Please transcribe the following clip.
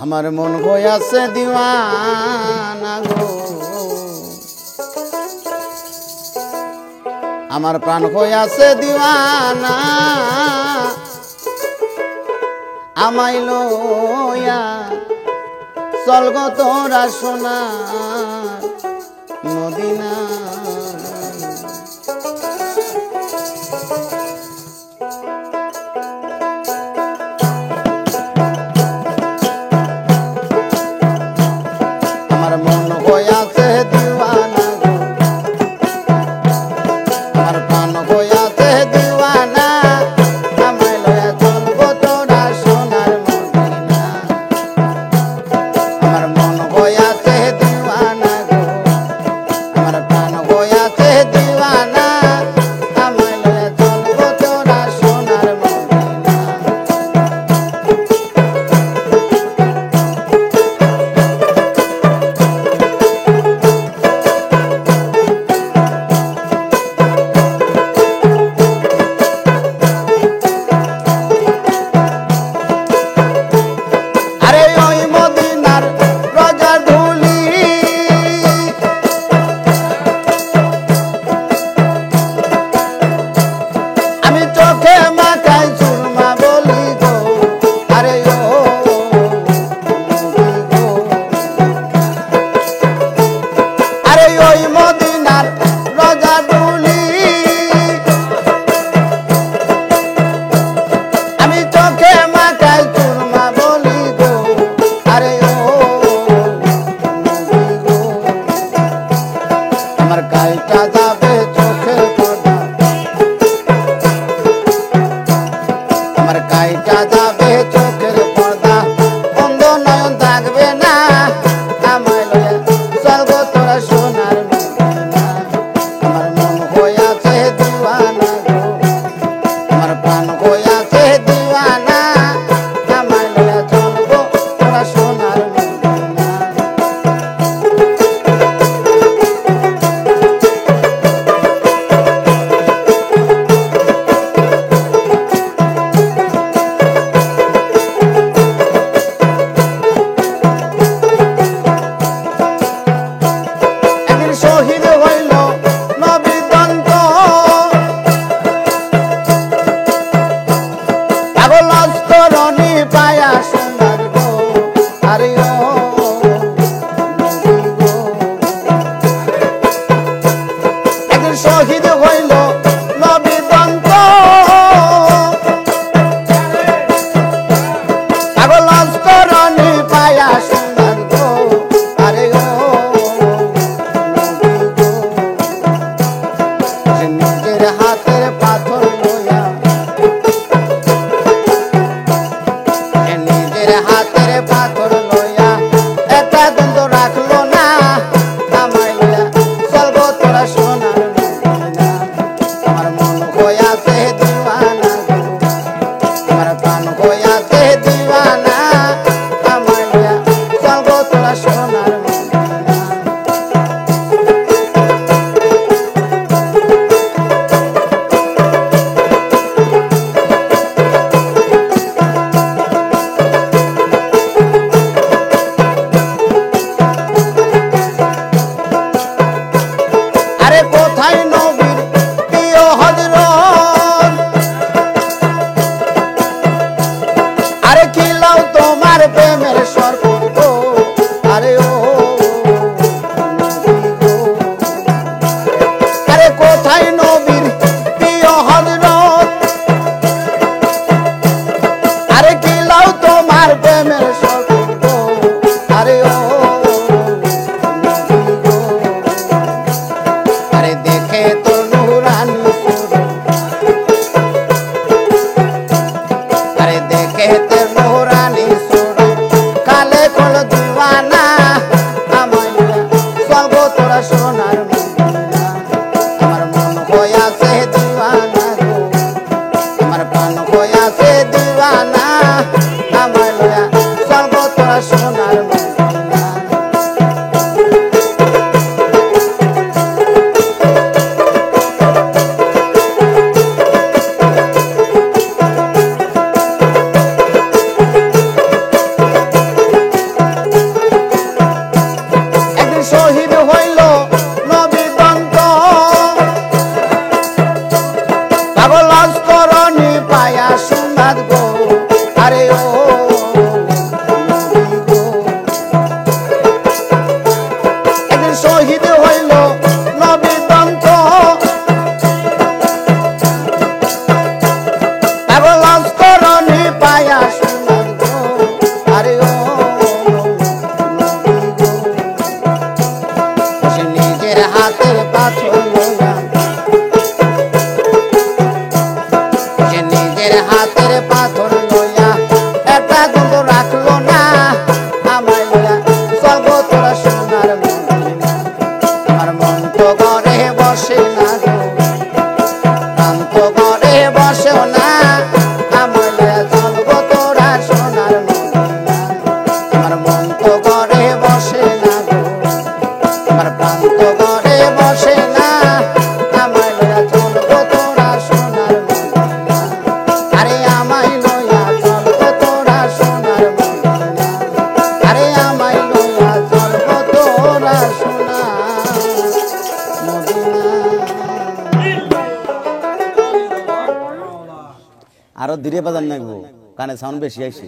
আমার মন হইয়াছে দিওয়ানা গো, আমার প্রাণ হইয়াছে দিওয়ানা, আমায় লইয়া চল গো তোরা সোনার মদিনা। আমার মন হইয়াছে দিওয়ানা গো, আমার প্রাণ হইয়াছে দিওয়ানা, আমায় লইয়া চল গো তোরা সোনার মদিনা। আমার মন হইয়াছে দিওয়ানা গো, আমার প্রাণ হইয়াছে দিওয়ানা, আমায় লইয়া চল গো তোরা সোনার মদিনা। আরে ওই মদিনার রোজা ধুলি, আমি চোখে মাথায় সুরমা বলি গো, আরে ও গো, আরে ওই মদিনার রোজা ধুলি, আমি চোখে মাথায় সুরমা বলি গো, আরে ও গো, আমার গাইটা যাবে চোখের পর্দা, আমার গাইটা যাবে চোখের পর্দা, অন্ধ নয়ন থাকবে না, আমায় লইয়া চল গো তোরা সোনার মদিনা। আমার মন হইয়াছে দিওয়ানা গো, আমার প্রাণ হইয়াছে দিওয়ানা, আমায় লইয়া চল গো তোরা সোনার মদিনা। একদিন শহীদ হইল নবী দন্ত, পাগল অস্তরণী পায়া সোনার গো, আরে ও নবী গো। একদিন শহীদ হইল নবী দন্ত, পাগল অস্তরণী পায়া সোনার গো, আরে ও নবী গো। সে নিজের হাতের পাথর লইয়া, সে নিজের হাতের পাথর লইয়া একটা দ্বন্দ্ব রাখলো না, আমায় লইয়া চল গো তোরা সোনার মদিনা। আমার মন হইয়াছে দিওয়ানা গো, আমার প্রাণ হইয়াছে দিওয়ানা, আমায় লইয়া চল গো তোরা সোনার মদিনা। আরে কোথায় নবীর প্রিয় হযরত, আরে খিলাও তোমার প্রেমের শরবত গো, আরে ও নবী গো। আরে কোথায় নবীর প্রিয় হযরত, আরে খিলাও তোমার প্রেমের শরবত গো, আরে ও নবী গো। আরে দেখে তোর নুরানি সুরত, আরে দেখে তোর নুরানি আরে ও একদিন শহীদ হইল নবী দন্ত পাগল অস্তরণী পায়া সোনার গো আরে ও সে নিজের হাতের পাথর লইয়া সে নিজের হাতের পাথর লইয়া একটা দ্বন্দ্ব রাখলো না আমায় লইয়া চলব তোরা সোনার মদিনা আমার মন তো ঘরে বসে না গো প্রাণ তো ঘরে বসেও না আমায় লইয়া চলব তোরা সোনার মদিনা আমার মন তো ঘরে বসে না গো আমার প্রাণ তো ঘরে বসে না আমায় লইয়া চলব তোরা সোনার মদিনা আরে আমায় লইয়া চলব তোরা সোনার মদিনা আরে আমায় লইয়া চলব তোরা সোনার মদিনা আরো ধীরে বাজান নাগবো কানে সাউন্ড বেশি আইছে